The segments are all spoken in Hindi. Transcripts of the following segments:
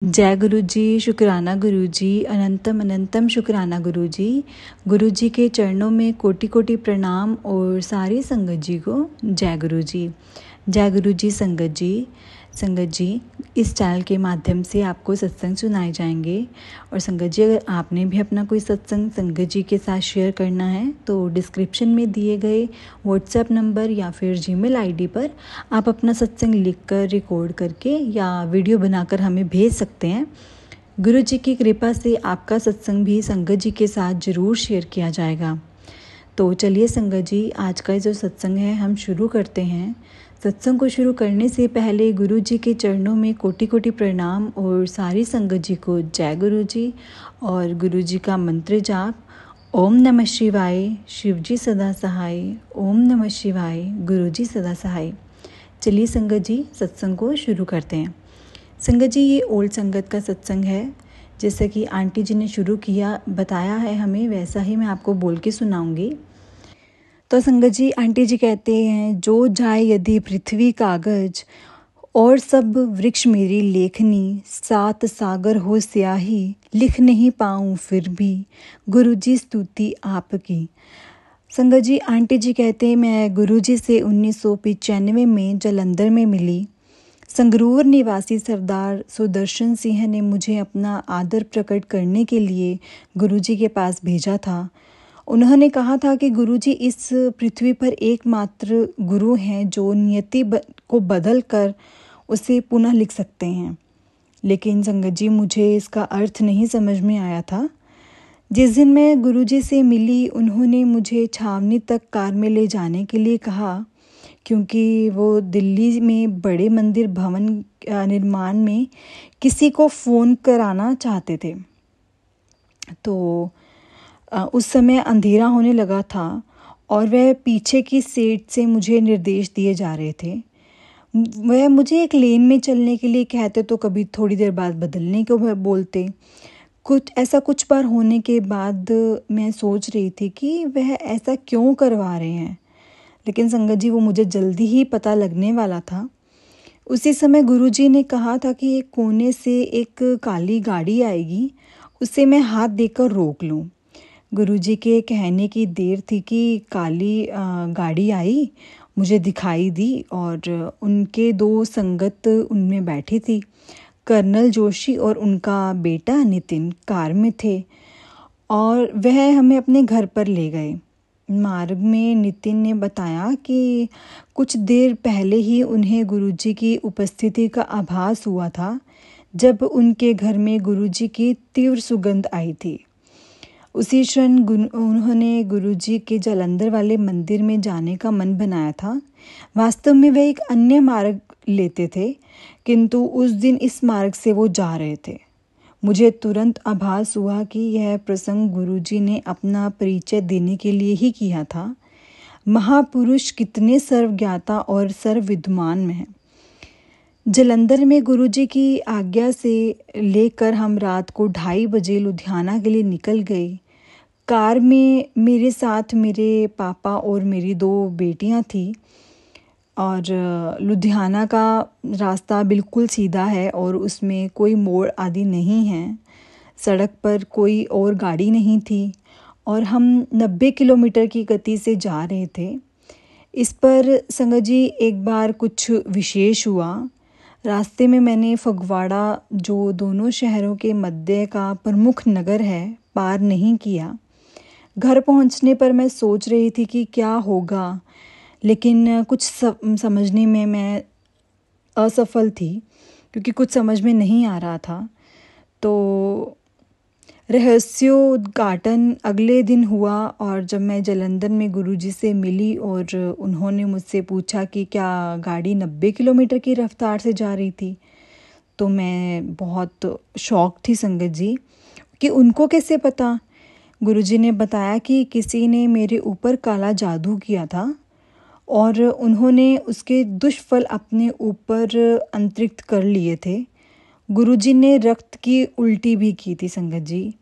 जय गुरु जी, शुक्राना गुरु जी, अनंतम अनंतम शुक्राना गुरु जी। गुरु जी के चरणों में कोटि कोटि प्रणाम और सारी संगत जी को जय गुरु जी। जय गुरु जी। संगत जी, इस चैनल के माध्यम से आपको सत्संग सुनाए जाएंगे। और संगत जी, अगर आपने भी अपना कोई सत्संग संगत जी के साथ शेयर करना है तो डिस्क्रिप्शन में दिए गए व्हाट्सएप नंबर या फिर जीमेल आईडी पर आप अपना सत्संग लिखकर रिकॉर्ड करके या वीडियो बनाकर हमें भेज सकते हैं। गुरु जी की कृपा से आपका सत्संग भी संगत जी के साथ ज़रूर शेयर किया जाएगा। तो चलिए संगत जी, आज का जो सत्संग है हम शुरू करते हैं। सत्संग को शुरू करने से पहले गुरु जी के चरणों में कोटि कोटि प्रणाम और सारी संगत जी को जय गुरु जी। और गुरु जी का मंत्र जाप, ओम नमः शिवाय, शिव जी सदा सहाय, ओम नमः शिवाय, गुरु जी सदा सहाय। चलिए संगत जी, सत्संग को शुरू करते हैं। संगत जी, ये ओल्ड संगत का सत्संग है। जैसे कि आंटी जी ने शुरू किया बताया है हमें, वैसा ही मैं आपको बोल के सुनाऊंगी। तो संगत जी, आंटी जी कहते हैं, जो जाए यदि पृथ्वी कागज और सब वृक्ष मेरी लेखनी, सात सागर हो स्याही, लिख नहीं पाऊँ फिर भी गुरु जी स्तुति आपकी। संगत जी, आंटी जी कहते हैं, मैं गुरु जी से 1995 में जालंधर में मिली। संगरूर निवासी सरदार सुदर्शन सिंह ने मुझे अपना आदर प्रकट करने के लिए गुरुजी के पास भेजा था। उन्होंने कहा था कि गुरुजी इस पृथ्वी पर एकमात्र गुरु हैं जो नियति को बदल कर उसे पुनः लिख सकते हैं। लेकिन संगत जी, मुझे इसका अर्थ नहीं समझ में आया था। जिस दिन मैं गुरुजी से मिली, उन्होंने मुझे छावनी तक कार में ले जाने के लिए कहा, क्योंकि वो दिल्ली में बड़े मंदिर भवन निर्माण में किसी को फ़ोन कराना चाहते थे। तो उस समय अंधेरा होने लगा था और वह पीछे की सीट से मुझे निर्देश दिए जा रहे थे। वह मुझे एक लेन में चलने के लिए कहते तो कभी थोड़ी देर बाद बदलने को बोलते। कुछ बार होने के बाद मैं सोच रही थी कि वह ऐसा क्यों करवा रहे हैं। लेकिन संगत जी, वो मुझे जल्दी ही पता लगने वाला था। उसी समय गुरुजी ने कहा था कि एक कोने से एक काली गाड़ी आएगी, उसे मैं हाथ देकर रोक लूं। गुरुजी के कहने की देर थी कि काली गाड़ी आई, मुझे दिखाई दी और उनके दो संगत उनमें बैठी थी। कर्नल जोशी और उनका बेटा नितिन कार में थे और वह हमें अपने घर पर ले गए। मार्ग में नितिन ने बताया कि कुछ देर पहले ही उन्हें गुरुजी की उपस्थिति का आभास हुआ था, जब उनके घर में गुरुजी की तीव्र सुगंध आई थी। उसी क्षण उन्होंने गुरुजी के जालंधर वाले मंदिर में जाने का मन बनाया था। वास्तव में वे एक अन्य मार्ग लेते थे, किंतु उस दिन इस मार्ग से वो जा रहे थे। मुझे तुरंत आभास हुआ कि यह प्रसंग गुरुजी ने अपना परिचय देने के लिए ही किया था। महापुरुष कितने सर्वज्ञाता और सर्वविद्वान में हैं। जालंधर में गुरुजी की आज्ञा से लेकर हम रात को 2:30 बजे लुधियाना के लिए निकल गए। कार में मेरे साथ मेरे पापा और मेरी 2 बेटियां थीं। और लुधियाना का रास्ता बिल्कुल सीधा है और उसमें कोई मोड़ आदि नहीं है। सड़क पर कोई और गाड़ी नहीं थी और हम 90 किलोमीटर की गति से जा रहे थे। इस पर संगत जी, एक बार कुछ विशेष हुआ। रास्ते में मैंने फगवाड़ा, जो दोनों शहरों के मध्य का प्रमुख नगर है, पार नहीं किया। घर पहुंचने पर मैं सोच रही थी कि क्या होगा, लेकिन कुछ समझने में मैं असफल थी, क्योंकि कुछ समझ में नहीं आ रहा था। तो रहस्योद्घाटन अगले दिन हुआ और जब मैं जालंधर में गुरुजी से मिली और उन्होंने मुझसे पूछा कि क्या गाड़ी 90 किलोमीटर की रफ्तार से जा रही थी, तो मैं बहुत शॉक थी संगत जी कि उनको कैसे पता। गुरुजी ने बताया कि किसी ने मेरे ऊपर काला जादू किया था और उन्होंने उसके दुष्फल अपने ऊपर अंतरिक्त कर लिए थे। गुरुजी ने रक्त की उल्टी भी की थी संगत जी।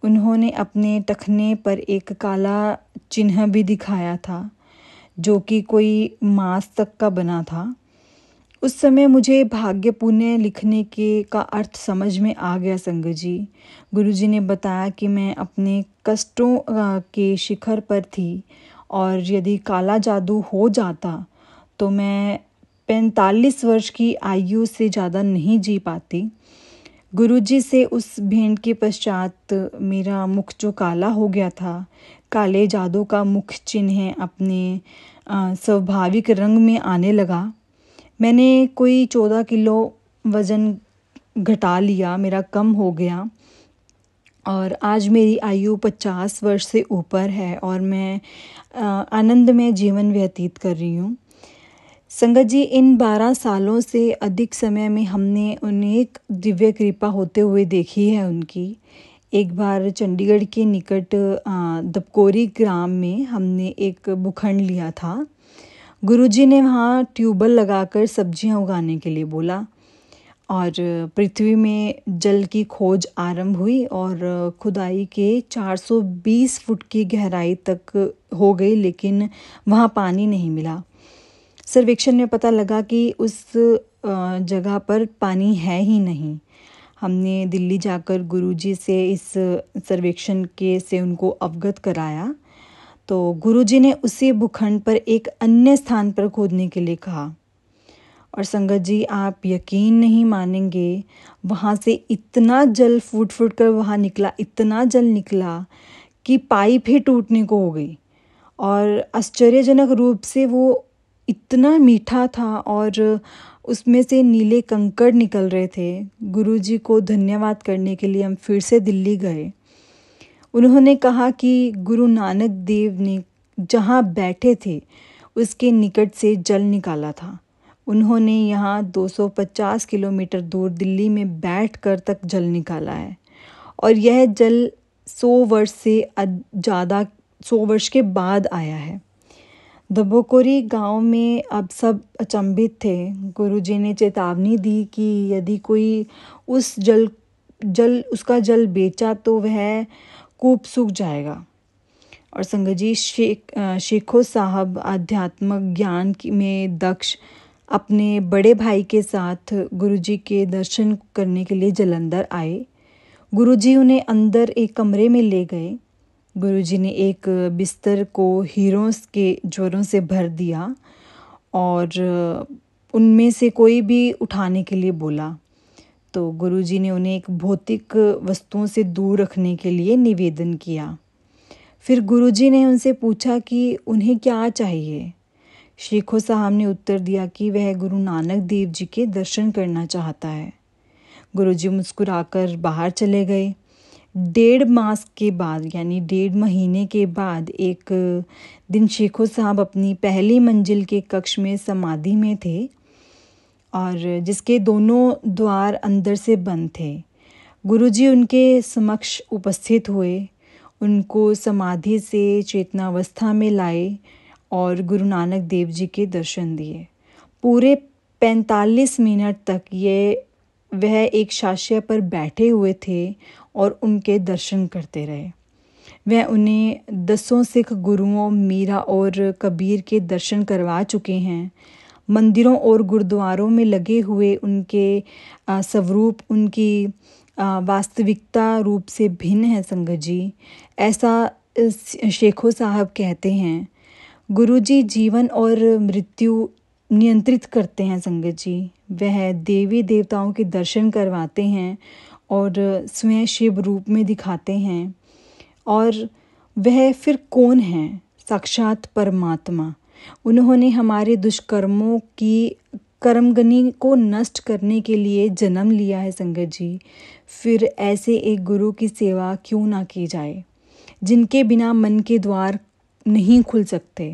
उन्होंने अपने टखने पर एक काला चिन्ह भी दिखाया था, जो कि कोई मांस तक का बना था। उस समय मुझे भाग्य पुण्य लिखने के का अर्थ समझ में आ गया संगत जी। गुरुजी ने बताया कि मैं अपने कष्टों के शिखर पर थी और यदि काला जादू हो जाता तो मैं 45 वर्ष की आयु से ज़्यादा नहीं जी पाती। गुरुजी से उस भेंट के पश्चात मेरा मुख जो काला हो गया था, काले जादू का मुख चिन्ह अपने स्वाभाविक रंग में आने लगा। मैंने कोई 14 किलो वज़न घटा लिया, मेरा कम हो गया और आज मेरी आयु 50 वर्ष से ऊपर है और मैं आनंद में जीवन व्यतीत कर रही हूँ। संगत जी, इन 12 सालों से अधिक समय में हमने अनेक दिव्य कृपा होते हुए देखी है उनकी। एक बार चंडीगढ़ के निकट दपकोरी ग्राम में हमने एक भूखंड लिया था। गुरुजी ने वहाँ ट्यूबवेल लगाकर सब्जियाँ उगाने के लिए बोला और पृथ्वी में जल की खोज आरंभ हुई और खुदाई के 420 फुट की गहराई तक हो गई, लेकिन वहाँ पानी नहीं मिला। सर्वेक्षण में पता लगा कि उस जगह पर पानी है ही नहीं। हमने दिल्ली जाकर गुरुजी से इस सर्वेक्षण के से उनको अवगत कराया तो गुरुजी ने उसी भूखंड पर एक अन्य स्थान पर खोदने के लिए कहा। और संगत जी, आप यकीन नहीं मानेंगे, वहाँ से इतना जल फूट फूट कर वहाँ निकला, इतना जल निकला कि पाइप ही टूटने को हो गई। और आश्चर्यजनक रूप से वो इतना मीठा था और उसमें से नीले कंकड़ निकल रहे थे। गुरुजी को धन्यवाद करने के लिए हम फिर से दिल्ली गए। उन्होंने कहा कि गुरु नानक देव ने जहाँ बैठे थे उसके निकट से जल निकाला था। उन्होंने यहाँ 250 किलोमीटर दूर दिल्ली में बैठकर तक जल निकाला है और यह जल 100 वर्ष से ज़्यादा 100 वर्ष के बाद आया है। दबोकोरी गांव में अब सब अचंभित थे। गुरुजी ने चेतावनी दी कि यदि कोई उसका जल बेचा तो वह कूप सूख जाएगा। और संगत जी, शेखो साहब आध्यात्मिक ज्ञान में दक्ष अपने बड़े भाई के साथ गुरुजी के दर्शन करने के लिए जालंधर आए। गुरुजी उन्हें अंदर एक कमरे में ले गए। गुरुजी ने एक बिस्तर को हीरों के ज्वरों से भर दिया और उनमें से कोई भी उठाने के लिए बोला तो गुरुजी ने उन्हें एक भौतिक वस्तुओं से दूर रखने के लिए निवेदन किया। फिर गुरुजी ने उनसे पूछा कि उन्हें क्या चाहिए। शेखो साहब ने उत्तर दिया कि वह गुरु नानक देव जी के दर्शन करना चाहता है। गुरुजी मुस्कुराकर बाहर चले गए। 1.5 मास के बाद यानी 1.5 महीने के बाद एक दिन शेखो साहब अपनी पहली मंजिल के कक्ष में समाधि में थे और जिसके दोनों द्वार अंदर से बंद थे। गुरुजी उनके समक्ष उपस्थित हुए, उनको समाधि से चेतनावस्था में लाए और गुरु नानक देव जी के दर्शन दिए। पूरे 45 मिनट तक वह एक शास्य पर बैठे हुए थे और उनके दर्शन करते रहे। वह उन्हें 10 सिख गुरुओं मीरा और कबीर के दर्शन करवा चुके हैं। मंदिरों और गुरुद्वारों में लगे हुए उनके स्वरूप उनकी वास्तविकता रूप से भिन्न है संगत जी। ऐसा शेखो साहब कहते हैं। गुरुजी जीवन और मृत्यु नियंत्रित करते हैं संगत जी। वह देवी देवताओं के दर्शन करवाते हैं और स्वयं शिव रूप में दिखाते हैं। और वह फिर कौन है? साक्षात परमात्मा। उन्होंने हमारे दुष्कर्मों की कर्मगनी को नष्ट करने के लिए जन्म लिया है संगत जी। फिर ऐसे एक गुरु की सेवा क्यों ना की जाए, जिनके बिना मन के द्वार नहीं खुल सकते,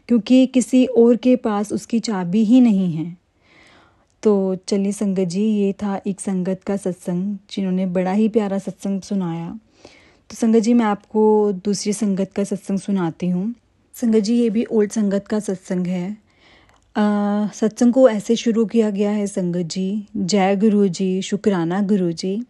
क्योंकि किसी और के पास उसकी चाबी ही नहीं है। तो चलिए संगत जी, ये था एक संगत का सत्संग जिन्होंने बड़ा ही प्यारा सत्संग सुनाया। तो संगत जी, मैं आपको दूसरी संगत का सत्संग सुनाती हूँ। संगत जी, ये भी ओल्ड संगत का सत्संग है। सत्संग को ऐसे शुरू किया गया है संगत जी। जय गुरु जी, शुक्राना गुरु जी।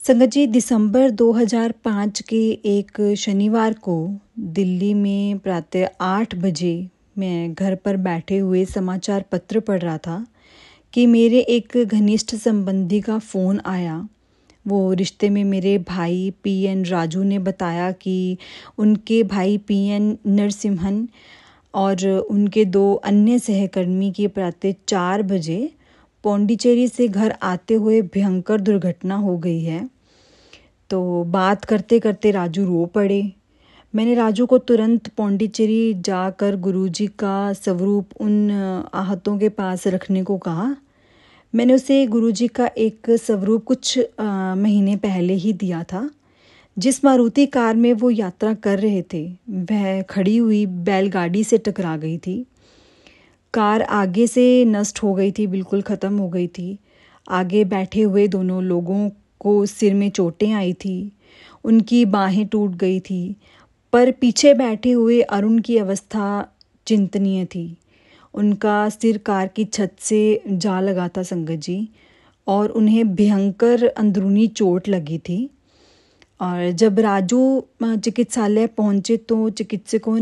संगत जी, दिसंबर 2005 के एक शनिवार को दिल्ली में प्रातः 8 बजे मैं घर पर बैठे हुए समाचार पत्र पढ़ रहा था कि मेरे एक घनिष्ठ संबंधी का फ़ोन आया। वो रिश्ते में मेरे भाई पीएन राजू ने बताया कि उनके भाई पीएन नरसिम्हन और उनके 2 अन्य सहकर्मी की प्रातः 4 बजे पौंडीचेरी से घर आते हुए भयंकर दुर्घटना हो गई है। तो बात करते करते राजू रो पड़े। मैंने राजू को तुरंत पौंडीचेरी जाकर गुरुजी का स्वरूप उन आहतों के पास रखने को कहा। मैंने उसे गुरुजी का एक स्वरूप कुछ महीने पहले ही दिया था। जिस मारुति कार में वो यात्रा कर रहे थे वह खड़ी हुई बैलगाड़ी से टकरा गई थी। कार आगे से नष्ट हो गई थी, बिल्कुल ख़त्म हो गई थी। आगे बैठे हुए दोनों लोगों को सिर में चोटें आई थी, उनकी बाहें टूट गई थी, पर पीछे बैठे हुए अरुण की अवस्था चिंतनीय थी। उनका सिर कार की छत से जा लगा था संगत जी, और उन्हें भयंकर अंदरूनी चोट लगी थी। और जब राजू चिकित्सालय पहुंचे तो चिकित्सकों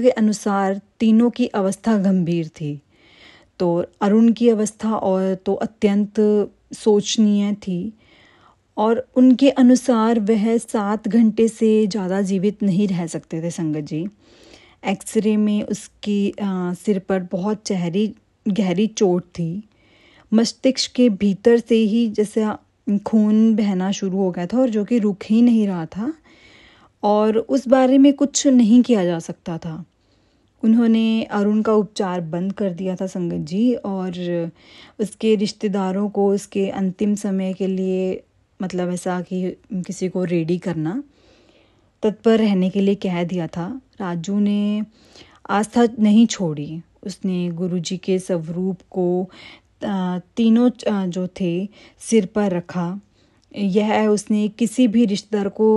के अनुसार तीनों की अवस्था गंभीर थी। तो अरुण की अवस्था और तो अत्यंत शोचनीय थी और उनके अनुसार वह 7 घंटे से ज़्यादा जीवित नहीं रह सकते थे संगत जी। एक्सरे में उसकी सिर पर बहुत गहरी चोट थी। मस्तिष्क के भीतर से ही जैसे खून बहना शुरू हो गया था और जो कि रुक ही नहीं रहा था और उस बारे में कुछ नहीं किया जा सकता था। उन्होंने अरुण का उपचार बंद कर दिया था संगत जी और उसके रिश्तेदारों को उसके अंतिम समय के लिए मतलब ऐसा कि किसी को रेडी करना, तत्पर रहने के लिए कह दिया था। राजू ने आस्था नहीं छोड़ी। उसने गुरुजी के स्वरूप को तीनों जो थे सिर पर रखा। यह उसने किसी भी रिश्तेदार को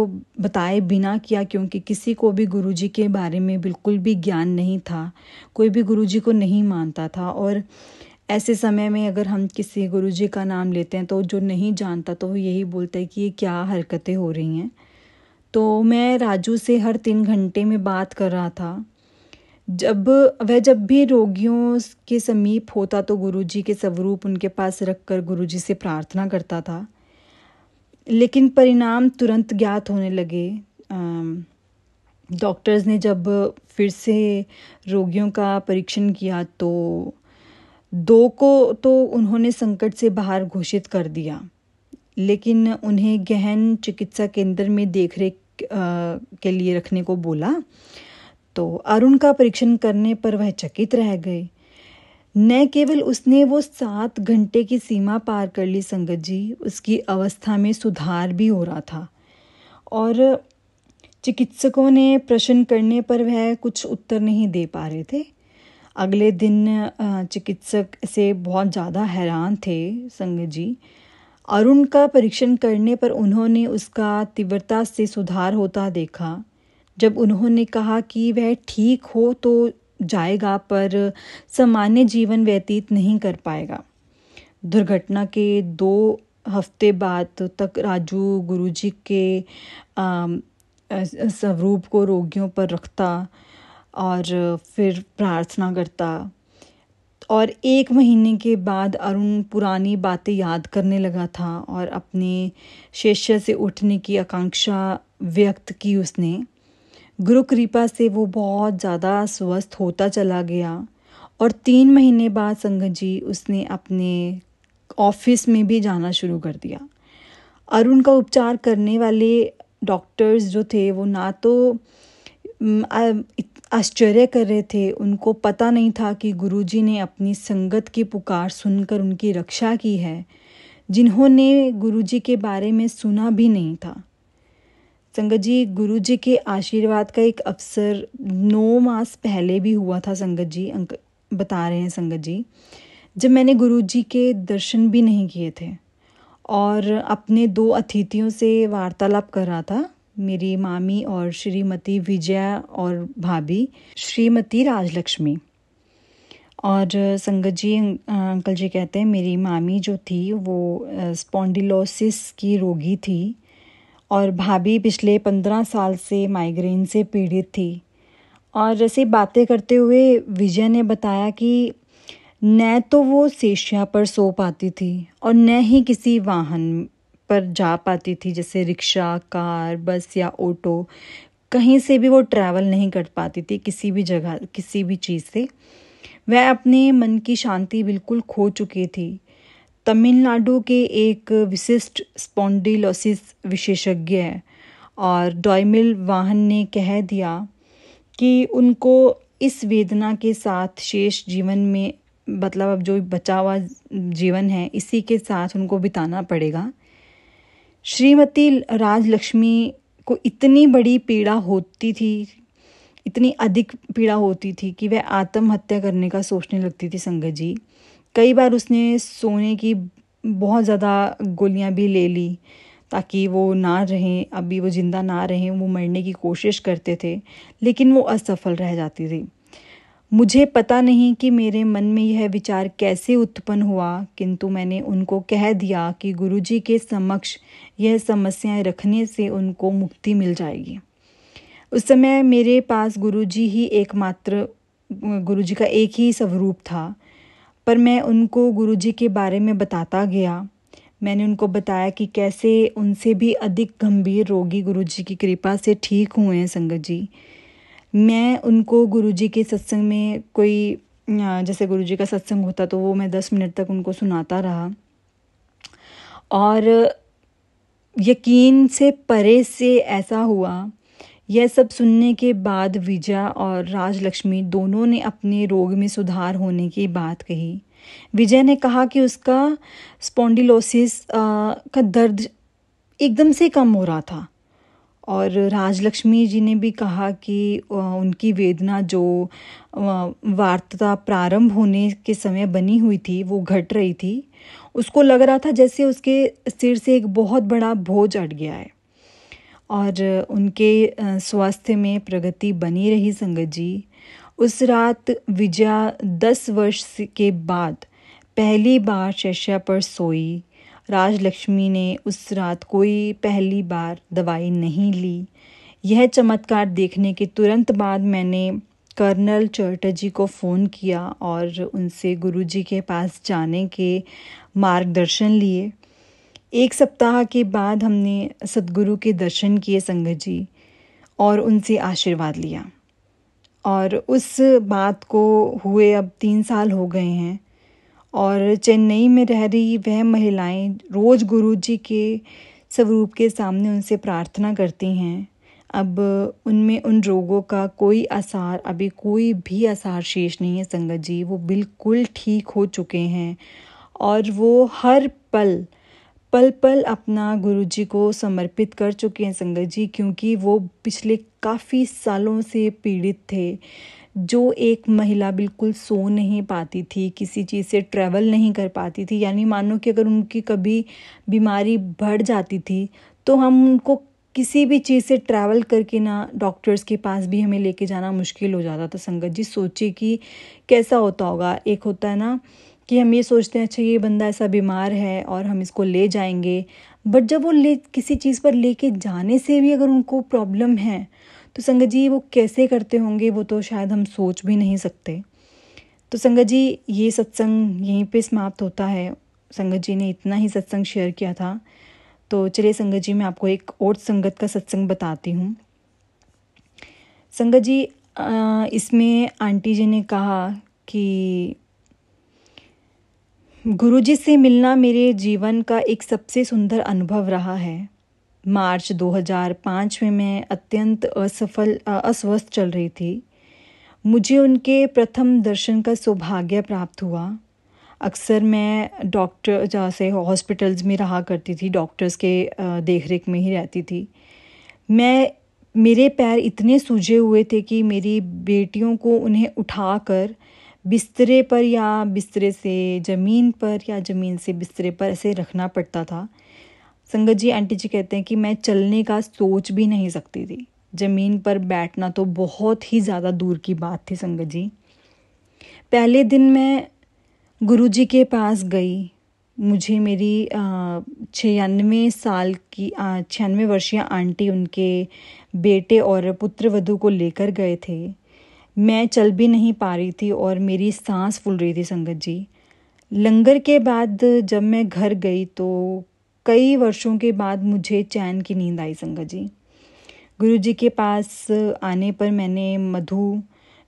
बताए बिना किया, क्योंकि किसी को भी गुरुजी के बारे में बिल्कुल भी ज्ञान नहीं था। कोई भी गुरुजी को नहीं मानता था और ऐसे समय में अगर हम किसी गुरुजी का नाम लेते हैं तो जो नहीं जानता तो वो यही बोलता है कि ये क्या हरकतें हो रही हैं। तो मैं राजू से हर 3 घंटे में बात कर रहा था। जब भी रोगियों के समीप होता तो गुरुजी के स्वरूप उनके पास रखकर गुरुजी से प्रार्थना करता था, लेकिन परिणाम तुरंत ज्ञात होने लगे। डॉक्टर्स ने जब फिर से रोगियों का परीक्षण किया तो 2 को तो उन्होंने संकट से बाहर घोषित कर दिया, लेकिन उन्हें गहन चिकित्सा केंद्र में देखरेख के लिए रखने को बोला। तो अरुण का परीक्षण करने पर वह चकित रह गए। न केवल उसने वो 7 घंटे की सीमा पार कर ली संगत जी, उसकी अवस्था में सुधार भी हो रहा था और चिकित्सकों ने प्रश्न करने पर वह कुछ उत्तर नहीं दे पा रहे थे। अगले दिन चिकित्सक से बहुत ज़्यादा हैरान थे संगत जी। अरुण का परीक्षण करने पर उन्होंने उसका तीव्रता से सुधार होता देखा। जब उन्होंने कहा कि वह ठीक हो तो जाएगा पर सामान्य जीवन व्यतीत नहीं कर पाएगा। दुर्घटना के 2 हफ्ते बाद तक राजू गुरुजी के स्वरूप को रोगियों पर रखता और फिर प्रार्थना करता और 1 महीने के बाद अरुण पुरानी बातें याद करने लगा था और अपने शैय्या से उठने की आकांक्षा व्यक्त की उसने। गुरु कृपा से वो बहुत ज़्यादा स्वस्थ होता चला गया और 3 महीने बाद संगत जी उसने अपने ऑफिस में भी जाना शुरू कर दिया। अरुण का उपचार करने वाले डॉक्टर्स जो थे वो ना तो आश्चर्य कर रहे थे, उनको पता नहीं था कि गुरुजी ने अपनी संगत की पुकार सुनकर उनकी रक्षा की है, जिन्होंने गुरुजी के बारे में सुना भी नहीं था। संगत जी, गुरुजी के आशीर्वाद का एक अवसर 9 मास पहले भी हुआ था संगत जी, बता रहे हैं संगत जी, जब मैंने गुरुजी के दर्शन भी नहीं किए थे और अपने 2 अतिथियों से वार्तालाप कर रहा था, मेरी मामी और श्रीमती विजया और भाभी श्रीमती राजलक्ष्मी। और संगत जी, अंकल जी कहते हैं मेरी मामी जो थी वो स्पॉन्डिलोसिस की रोगी थी और भाभी पिछले 15 साल से माइग्रेन से पीड़ित थी। और जैसे बातें करते हुए विजय ने बताया कि न तो वो सेशिया पर सो पाती थी और न ही किसी वाहन पर जा पाती थी, जैसे रिक्शा, कार, बस या ऑटो। कहीं से भी वो ट्रैवल नहीं कर पाती थी, किसी भी जगह, किसी भी चीज़ से। वह अपने मन की शांति बिल्कुल खो चुकी थी। तमिलनाडु के एक विशिष्ट स्पॉन्डिलोसिस विशेषज्ञ है और डॉयमिल वाहन ने कह दिया कि उनको इस वेदना के साथ शेष जीवन में, मतलब अब जो बचा हुआ जीवन है, इसी के साथ उनको बिताना पड़ेगा। श्रीमती राजलक्ष्मी को इतनी बड़ी पीड़ा होती थी, इतनी अधिक पीड़ा होती थी कि वह आत्महत्या करने का सोचने लगती थी संगत जी। कई बार उसने सोने की बहुत ज़्यादा गोलियां भी ले ली ताकि वो ना रहें, अभी वो ज़िंदा ना रहें। वो मरने की कोशिश करते थे लेकिन वो असफल रह जाती थी। मुझे पता नहीं कि मेरे मन में यह विचार कैसे उत्पन्न हुआ, किंतु मैंने उनको कह दिया कि गुरुजी के समक्ष यह समस्याएं रखने से उनको मुक्ति मिल जाएगी। उस समय मेरे पास गुरुजी का एक ही स्वरूप था, पर मैं उनको गुरुजी के बारे में बताता गया। मैंने उनको बताया कि कैसे उनसे भी अधिक गंभीर रोगी गुरुजी की कृपा से ठीक हुए हैं संगत जी। मैं उनको गुरुजी के सत्संग में जैसे गुरुजी का सत्संग होता तो वो मैं 10 मिनट तक उनको सुनाता रहा और यकीन से परे से ऐसा हुआ। यह सब सुनने के बाद विजया और राजलक्ष्मी दोनों ने अपने रोग में सुधार होने की बात कही। विजय ने कहा कि उसका स्पॉन्डिलोसिस का दर्द एकदम से कम हो रहा था और राजलक्ष्मी जी ने भी कहा कि उनकी वेदना जो वार्ता प्रारंभ होने के समय बनी हुई थी वो घट रही थी। उसको लग रहा था जैसे उसके सिर से एक बहुत बड़ा बोझ अट गया है और उनके स्वास्थ्य में प्रगति बनी रही संगत जी। उस रात विजया 10 वर्ष के बाद पहली बार शैय्या पर सोई। राजलक्ष्मी ने उस रात कोई पहली बार दवाई नहीं ली। यह चमत्कार देखने के तुरंत बाद मैंने कर्नल चटर्जी को फ़ोन किया और उनसे गुरुजी के पास जाने के मार्गदर्शन लिए। 1 सप्ताह के बाद हमने सद्गुरु के दर्शन किए संगत जी और उनसे आशीर्वाद लिया और उस बात को हुए अब 3 साल हो गए हैं और चेन्नई में रह रही वह महिलाएं रोज़ गुरुजी के स्वरूप के सामने उनसे प्रार्थना करती हैं। अब उनमें उन रोगों का कोई भी आसार शेष नहीं है संगत जी। वो बिल्कुल ठीक हो चुके हैं और वो हर पल पल अपना गुरुजी को समर्पित कर चुके हैं संगत जी, क्योंकि वो पिछले काफ़ी सालों से पीड़ित थे। जो एक महिला बिल्कुल सो नहीं पाती थी, किसी चीज़ से ट्रैवल नहीं कर पाती थी, यानी मानो कि अगर उनकी कभी बीमारी बढ़ जाती थी तो हम उनको किसी भी चीज़ से ट्रैवल करके ना डॉक्टर्स के पास भी हमें लेके जाना मुश्किल हो जाता था संगत जी। सोचिए कि कैसा होता होगा। एक होता है ना कि हम ये सोचते हैं अच्छा ये बंदा ऐसा बीमार है और हम इसको ले जाएंगे, बट जब वो किसी चीज़ पर लेके जाने से भी अगर उनको प्रॉब्लम है तो संगत जी वो कैसे करते होंगे, वो तो शायद हम सोच भी नहीं सकते। तो संगत जी ये सत्संग यहीं पे समाप्त होता है। संगत जी ने इतना ही सत्संग शेयर किया था, तो चलिए संगत जी मैं आपको एक और संगत का सत्संग बताती हूँ। संगत जी इसमें आंटी जी ने कहा कि गुरुजी से मिलना मेरे जीवन का एक सबसे सुंदर अनुभव रहा है। मार्च 2005 में मैं अत्यंत अस्वस्थ चल रही थी। मुझे उनके प्रथम दर्शन का सौभाग्य प्राप्त हुआ। अक्सर मैं डॉक्टर जैसे हॉस्पिटल्स में रहा करती थी, डॉक्टर्स के देखरेख में ही रहती थी। मेरे पैर इतने सूजे हुए थे कि मेरी बेटियों को उन्हें उठाकर बिस्तरे पर या बिस्तरे से ज़मीन पर या ज़मीन से बिस्तरे पर ऐसे रखना पड़ता था। संगत जी आंटी जी कहते हैं कि मैं चलने का सोच भी नहीं सकती थी। ज़मीन पर बैठना तो बहुत ही ज़्यादा दूर की बात थी संगत जी। पहले दिन मैं गुरुजी के पास गई। मुझे मेरी 96 वर्षीय आंटी उनके बेटे और पुत्र वधू को लेकर गए थे। मैं चल भी नहीं पा रही थी और मेरी सांस फूल रही थी संगत जी। लंगर के बाद जब मैं घर गई तो कई वर्षों के बाद मुझे चैन की नींद आई संगत जी। गुरुजी के पास आने पर मैंने मधु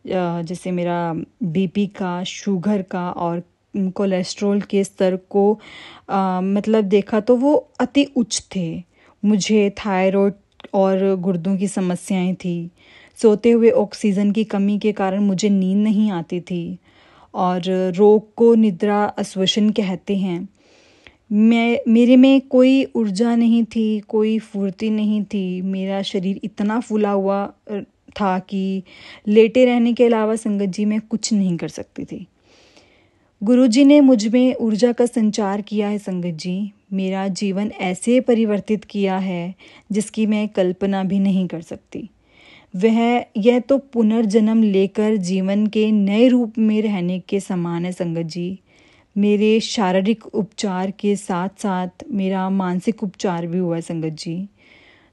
जैसे मेरा बीपी का, शुगर का और कोलेस्ट्रॉल के स्तर को मतलब देखा तो वो अति उच्च थे। मुझे थायराइड और गुर्दों की समस्याएं थी। सोते हुए ऑक्सीजन की कमी के कारण मुझे नींद नहीं आती थी और रोग को निद्रा अश्वसन कहते हैं। मेरे में कोई ऊर्जा नहीं थी, कोई फुर्ती नहीं थी। मेरा शरीर इतना फूला हुआ था कि लेटे रहने के अलावा संगत जी मैं कुछ नहीं कर सकती थी। गुरुजी ने मुझ में ऊर्जा का संचार किया है संगत जी। मेरा जीवन ऐसे परिवर्तित किया है जिसकी मैं कल्पना भी नहीं कर सकती। यह तो पुनर्जन्म लेकर जीवन के नए रूप में रहने के समान है संगत जी। मेरे शारीरिक उपचार के साथ साथ मेरा मानसिक उपचार भी हुआ है संगत जी।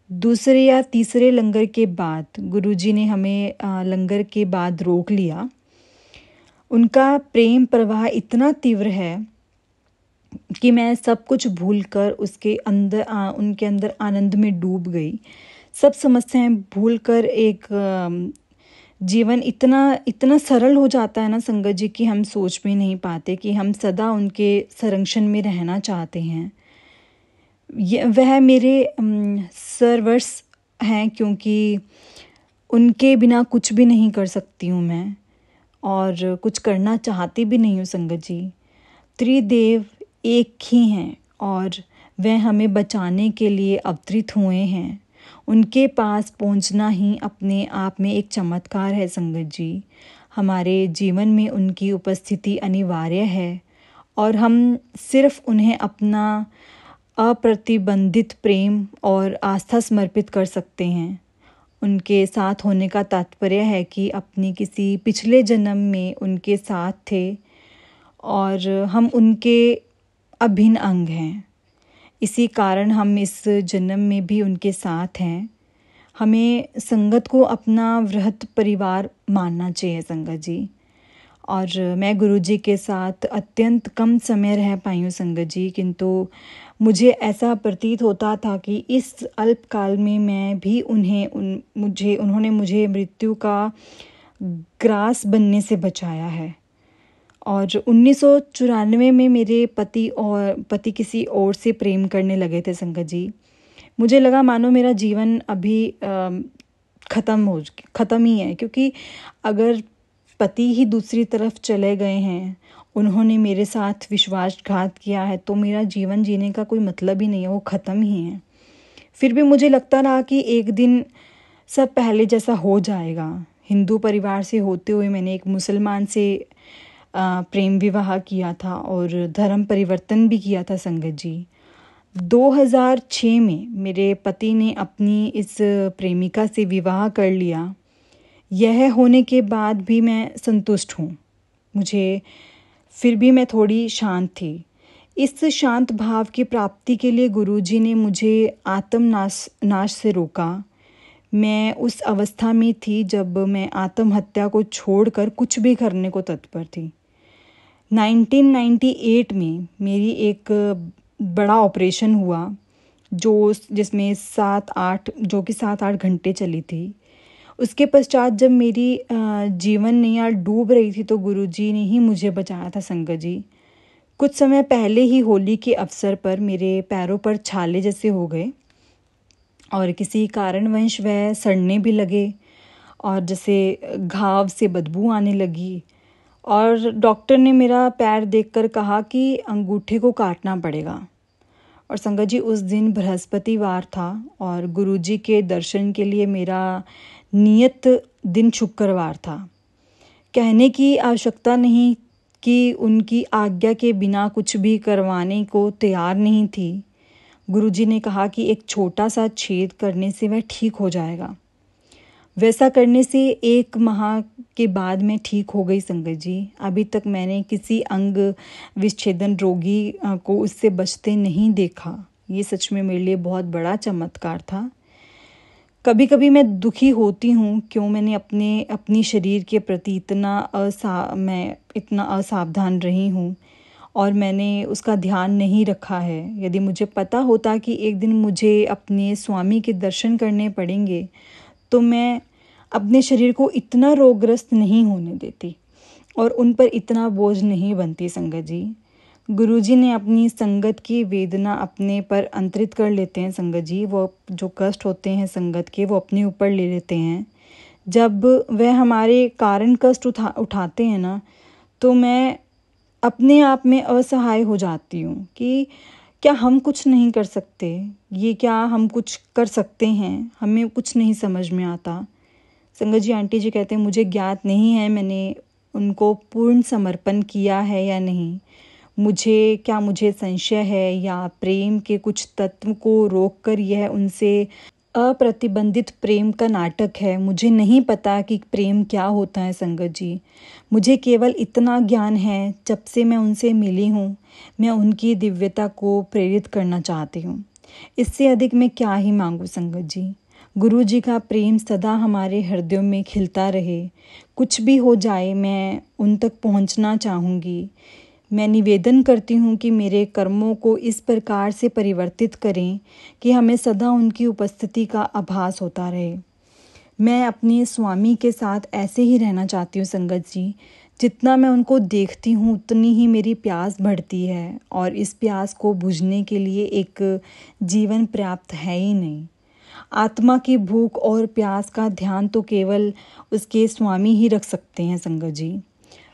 दूसरे या तीसरे लंगर के बाद गुरुजी ने हमें लंगर के बाद रोक लिया। उनका प्रेम प्रवाह इतना तीव्र है कि मैं सब कुछ भूलकर उनके अंदर आनंद में डूब गई। सब समस्याएं भूलकर एक जीवन इतना सरल हो जाता है ना संगत जी कि हम सोच भी नहीं पाते कि हम सदा उनके संरक्षण में रहना चाहते हैं। वह मेरे सर्वस्व हैं क्योंकि उनके बिना कुछ भी नहीं कर सकती हूँ मैं और कुछ करना चाहती भी नहीं हूँ संगत जी। त्रिदेव एक ही हैं और वह हमें बचाने के लिए अवतरित हुए हैं। उनके पास पहुंचना ही अपने आप में एक चमत्कार है संगत जी। हमारे जीवन में उनकी उपस्थिति अनिवार्य है और हम सिर्फ उन्हें अपना अप्रतिबंधित प्रेम और आस्था समर्पित कर सकते हैं। उनके साथ होने का तात्पर्य है कि अपनी किसी पिछले जन्म में उनके साथ थे और हम उनके अभिन्न अंग हैं। इसी कारण हम इस जन्म में भी उनके साथ हैं। हमें संगत को अपना वृहत परिवार मानना चाहिए संगत जी। और मैं गुरुजी के साथ अत्यंत कम समय रह पाई हूँ संगत जी, किंतु मुझे ऐसा प्रतीत होता था कि इस अल्पकाल में मैं भी उन्होंने मुझे मृत्यु का ग्रास बनने से बचाया है। और 1994 में मेरे पति किसी और से प्रेम करने लगे थे संगत जी। मुझे लगा मानो मेरा जीवन अभी ख़त्म ही है, क्योंकि अगर पति ही दूसरी तरफ चले गए हैं, उन्होंने मेरे साथ विश्वासघात किया है, तो मेरा जीवन जीने का कोई मतलब ही नहीं है, वो ख़त्म ही है। फिर भी मुझे लगता रहा कि एक दिन सब पहले जैसा हो जाएगा। हिंदू परिवार से होते हुए मैंने एक मुसलमान से प्रेम विवाह किया था और धर्म परिवर्तन भी किया था संगत जी। 2006 में मेरे पति ने अपनी इस प्रेमिका से विवाह कर लिया। यह होने के बाद भी मैं संतुष्ट हूँ। फिर भी मैं थोड़ी शांत थी। इस शांत भाव की प्राप्ति के लिए गुरुजी ने मुझे आत्मनाश से रोका। मैं उस अवस्था में थी जब मैं आत्महत्या को छोड़कर कुछ भी करने को तत्पर थी। 1998 में मेरी एक बड़ा ऑपरेशन हुआ जिसमें 7-8 घंटे चली थी। उसके पश्चात जब मेरी जीवन नैया डूब रही थी तो गुरुजी ने ही मुझे बचाया था संगत जी। कुछ समय पहले ही होली के अवसर पर मेरे पैरों पर छाले जैसे हो गए और किसी कारणवश वह सड़ने भी लगे और जैसे घाव से बदबू आने लगी। और डॉक्टर ने मेरा पैर देखकर कहा कि अंगूठे को काटना पड़ेगा। और संगत जी उस दिन बृहस्पतिवार था और गुरुजी के दर्शन के लिए मेरा नियत दिन शुक्रवार था। कहने की आवश्यकता नहीं कि उनकी आज्ञा के बिना कुछ भी करवाने को तैयार नहीं थी। गुरुजी ने कहा कि एक छोटा सा छेद करने से वह ठीक हो जाएगा। वैसा करने से 1 माह के बाद मैं ठीक हो गई संगत जी। अभी तक मैंने किसी अंग विच्छेदन रोगी को उससे बचते नहीं देखा। ये सच में मेरे लिए बहुत बड़ा चमत्कार था। कभी कभी मैं दुखी होती हूँ क्यों मैंने अपनी शरीर के प्रति मैं इतना असावधान रही हूँ और मैंने उसका ध्यान नहीं रखा है। यदि मुझे पता होता कि एक दिन मुझे अपने स्वामी के दर्शन करने पड़ेंगे तो मैं अपने शरीर को इतना रोगग्रस्त नहीं होने देती और उन पर इतना बोझ नहीं बनती। संगत जी, गुरुजी ने अपनी संगत की वेदना अपने पर अंतरित कर लेते हैं। संगत जी, वो जो कष्ट होते हैं संगत के वो अपने ऊपर ले लेते हैं। जब वह हमारे कारण कष्ट उठाते हैं ना, तो मैं अपने आप में असहाय हो जाती हूँ कि क्या हम कुछ नहीं कर सकते, ये क्या हम कुछ कर सकते हैं, हमें कुछ नहीं समझ में आता। संगत जी, आंटी जी कहते हैं मुझे ज्ञात नहीं है मैंने उनको पूर्ण समर्पण किया है या नहीं। मुझे संशय है या प्रेम के कुछ तत्व को रोककर यह उनसे अप्रतिबंधित प्रेम का नाटक है। मुझे नहीं पता कि प्रेम क्या होता है। संगत जी, मुझे केवल इतना ज्ञान है, जब से मैं उनसे मिली हूँ मैं उनकी दिव्यता को प्रेरित करना चाहती हूँ। इससे अधिक मैं क्या ही मांगू। संगत जी, गुरु जी का प्रेम सदा हमारे हृदयों में खिलता रहे। कुछ भी हो जाए मैं उन तक पहुँचना चाहूँगी। मैं निवेदन करती हूँ कि मेरे कर्मों को इस प्रकार से परिवर्तित करें कि हमें सदा उनकी उपस्थिति का आभास होता रहे। मैं अपने स्वामी के साथ ऐसे ही रहना चाहती हूँ। संगत जी, जितना मैं उनको देखती हूँ उतनी ही मेरी प्यास बढ़ती है और इस प्यास को बुझने के लिए एक जीवन पर्याप्त है ही नहीं। आत्मा की भूख और प्यास का ध्यान तो केवल उसके स्वामी ही रख सकते हैं। संगत जी,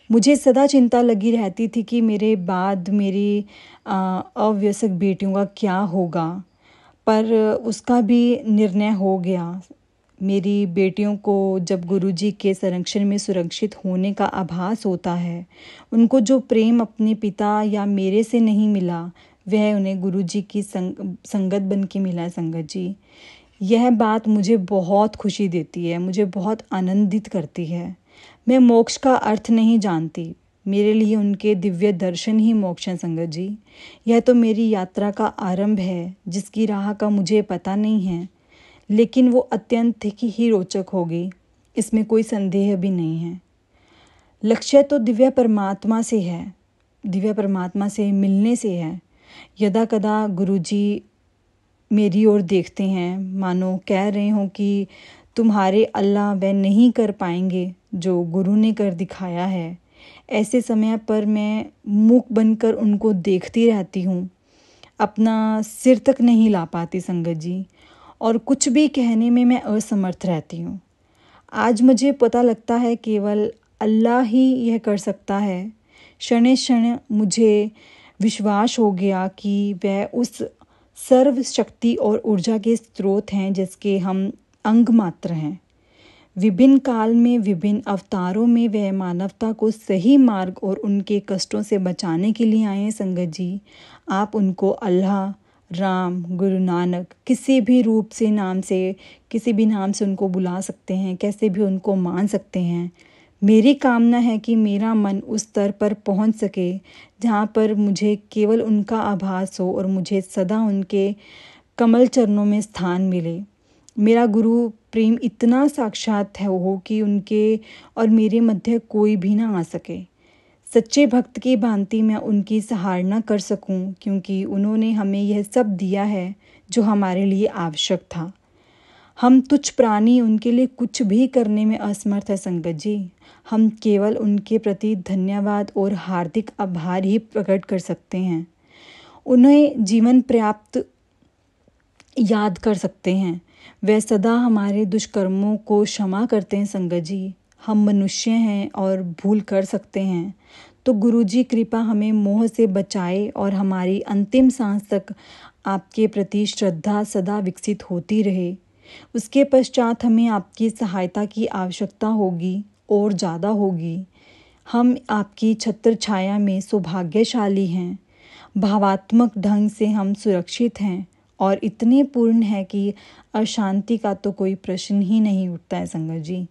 मुझे सदा चिंता लगी रहती थी कि मेरे बाद मेरी अवयस्क बेटियों का क्या होगा, पर उसका भी निर्णय हो गया। मेरी बेटियों को जब गुरुजी के संरक्षण में सुरक्षित होने का आभास होता है, उनको जो प्रेम अपने पिता या मेरे से नहीं मिला वह उन्हें गुरुजी की संगत बन के मिला है। संगत जी, यह बात मुझे बहुत खुशी देती है, मुझे बहुत आनंदित करती है। मैं मोक्ष का अर्थ नहीं जानती, मेरे लिए उनके दिव्य दर्शन ही मोक्ष है। संगत जी, यह तो मेरी यात्रा का आरंभ है जिसकी राह का मुझे पता नहीं है, लेकिन वो अत्यंत ही रोचक होगी, इसमें कोई संदेह भी नहीं है। लक्ष्य तो दिव्य परमात्मा से है, दिव्य परमात्मा से मिलने से है। यदा कदा गुरुजी मेरी ओर देखते हैं, मानो कह रहे हों कि तुम्हारे अल्लाह वह नहीं कर पाएंगे जो गुरु ने कर दिखाया है। ऐसे समय पर मैं मूक बनकर उनको देखती रहती हूँ, अपना सिर तक नहीं ला पाती। संगत जी, और कुछ भी कहने में मैं असमर्थ रहती हूँ। आज मुझे पता लगता है केवल अल्लाह ही यह कर सकता है। क्षण क्षण मुझे विश्वास हो गया कि वह उस सर्व शक्ति और ऊर्जा के स्रोत हैं जिसके हम अंग मात्र हैं। विभिन्न काल में विभिन्न अवतारों में वह मानवता को सही मार्ग और उनके कष्टों से बचाने के लिए आए हैं। संगत जी, आप उनको अल्लाह, राम, गुरु नानक किसी भी रूप से किसी भी नाम से उनको बुला सकते हैं, कैसे भी उनको मान सकते हैं। मेरी कामना है कि मेरा मन उस स्तर पर पहुंच सके जहां पर मुझे केवल उनका आभास हो और मुझे सदा उनके कमल चरणों में स्थान मिले। मेरा गुरु प्रेम इतना साक्षात हो कि उनके और मेरे मध्य कोई भी ना आ सके। सच्चे भक्त की भांति मैं उनकी सराहना कर सकूं, क्योंकि उन्होंने हमें यह सब दिया है जो हमारे लिए आवश्यक था। हम तुच्छ प्राणी उनके लिए कुछ भी करने में असमर्थ है। संगत जी, हम केवल उनके प्रति धन्यवाद और हार्दिक आभार ही प्रकट कर सकते हैं। उन्हें जीवन पर्याप्त याद कर सकते हैं। वे सदा हमारे दुष्कर्मों को क्षमा करते हैं। संगत जी, हम मनुष्य हैं और भूल कर सकते हैं, तो गुरुजी कृपा हमें मोह से बचाए और हमारी अंतिम सांस तक आपके प्रति श्रद्धा सदा विकसित होती रहे। उसके पश्चात हमें आपकी सहायता की आवश्यकता होगी और ज़्यादा होगी। हम आपकी छत्र छाया में सौभाग्यशाली हैं। भावात्मक ढंग से हम सुरक्षित हैं और इतने पूर्ण है कि अशांति का तो कोई प्रश्न ही नहीं उठता है। संगत जी,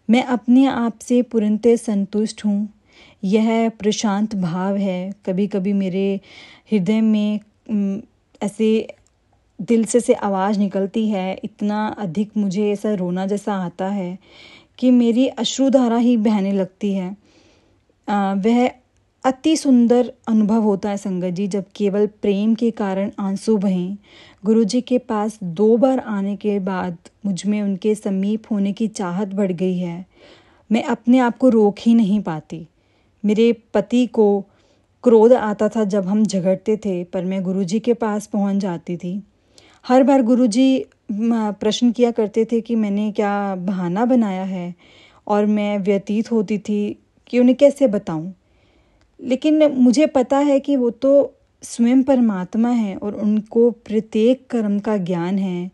मैं अपने आप से पूर्णतः संतुष्ट हूँ। यह प्रशांत भाव है। कभी कभी मेरे हृदय में ऐसे दिल से आवाज़ निकलती है, इतना अधिक मुझे ऐसा रोना जैसा आता है कि मेरी अश्रुधारा ही बहने लगती है। वह अति सुंदर अनुभव होता है संगत जी, जब केवल प्रेम के कारण आंसू बहें। गुरुजी के पास 2 बार आने के बाद मुझ में उनके समीप होने की चाहत बढ़ गई है। मैं अपने आप को रोक ही नहीं पाती। मेरे पति को क्रोध आता था जब हम झगड़ते थे, पर मैं गुरुजी के पास पहुंच जाती थी। हर बार गुरुजी प्रश्न किया करते थे कि मैंने क्या बहाना बनाया है, और मैं व्यतीत होती थी कि उन्हें कैसे बताऊं। लेकिन मुझे पता है कि वो तो स्वयं परमात्मा हैं और उनको प्रत्येक कर्म का ज्ञान है।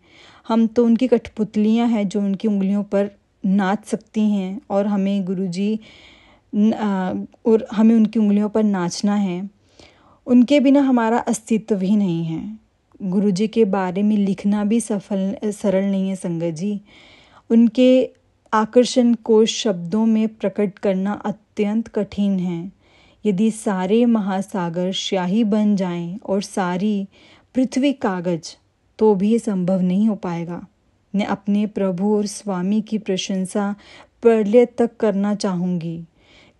हम तो उनकी कठपुतलियां हैं जो उनकी उंगलियों पर नाच सकती हैं, और हमें गुरुजी और हमें उनकी उंगलियों पर नाचना है। उनके बिना हमारा अस्तित्व ही नहीं है। गुरुजी के बारे में लिखना भी सरल नहीं है संगत जी। उनके आकर्षण को शब्दों में प्रकट करना अत्यंत कठिन है। यदि सारे महासागर स्याही बन जाएं और सारी पृथ्वी कागज, तो भी ये संभव नहीं हो पाएगा। मैं अपने प्रभु और स्वामी की प्रशंसा प्रलय तक करना चाहूँगी।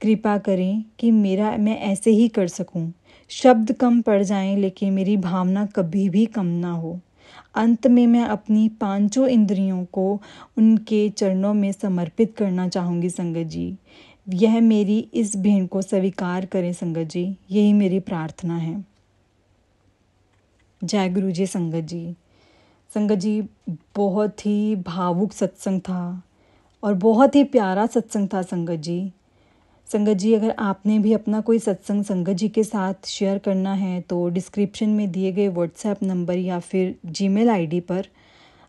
कृपा करें कि मैं ऐसे ही कर सकूं। शब्द कम पड़ जाएं, लेकिन मेरी भावना कभी भी कम ना हो। अंत में मैं अपनी 5 इंद्रियों को उनके चरणों में समर्पित करना चाहूँगी संगत जी। यह मेरी इस भेंट को स्वीकार करें संगत जी, यही मेरी प्रार्थना है। जय गुरु जी संगत जी। संगत जी, बहुत ही भावुक सत्संग था और बहुत ही प्यारा सत्संग था संगत जी। संगत जी, अगर आपने भी अपना कोई सत्संग संगत जी के साथ शेयर करना है तो डिस्क्रिप्शन में दिए गए व्हाट्सएप नंबर या फिर जीमेल आईडी पर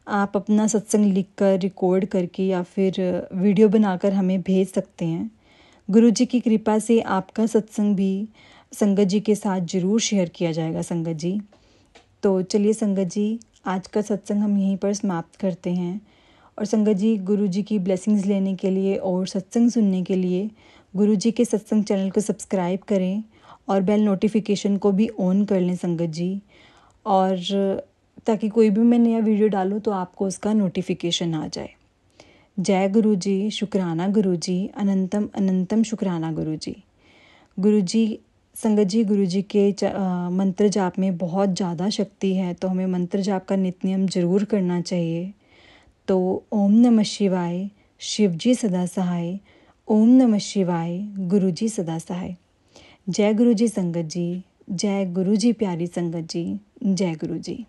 आप अपना सत्संग लिखकर, रिकॉर्ड करके या फिर वीडियो बनाकर हमें भेज सकते हैं। गुरु जी की कृपा से आपका सत्संग भी संगत जी के साथ ज़रूर शेयर किया जाएगा संगत जी। तो चलिए संगत जी, आज का सत्संग हम यहीं पर समाप्त करते हैं। और संगत जी, गुरु जी की ब्लेसिंग्स लेने के लिए और सत्संग सुनने के लिए गुरु जी के सत्संग चैनल को सब्सक्राइब करें और बेल नोटिफिकेशन को भी ऑन कर लें संगत जी, और ताकि कोई भी मैं नया वीडियो डालूं तो आपको उसका नोटिफिकेशन आ जाए। जय गुरु जी, शुक्राना गुरु जी, अनंतम अनंतम शुक्राना गुरु जी। गुरु जी, संगत जी, गुरु जी के मंत्र जाप में बहुत ज़्यादा शक्ति है, तो हमें मंत्र जाप का नित्य नियम जरूर करना चाहिए। तो ओम नमः शिवाय, शिव जी सदा सहाय। ओम नमः शिवाय, गुरु जी सदा सहाय। जय गुरु जी संगत जी, जय गुरु जी प्यारी संगत जी, जय गुरु जी।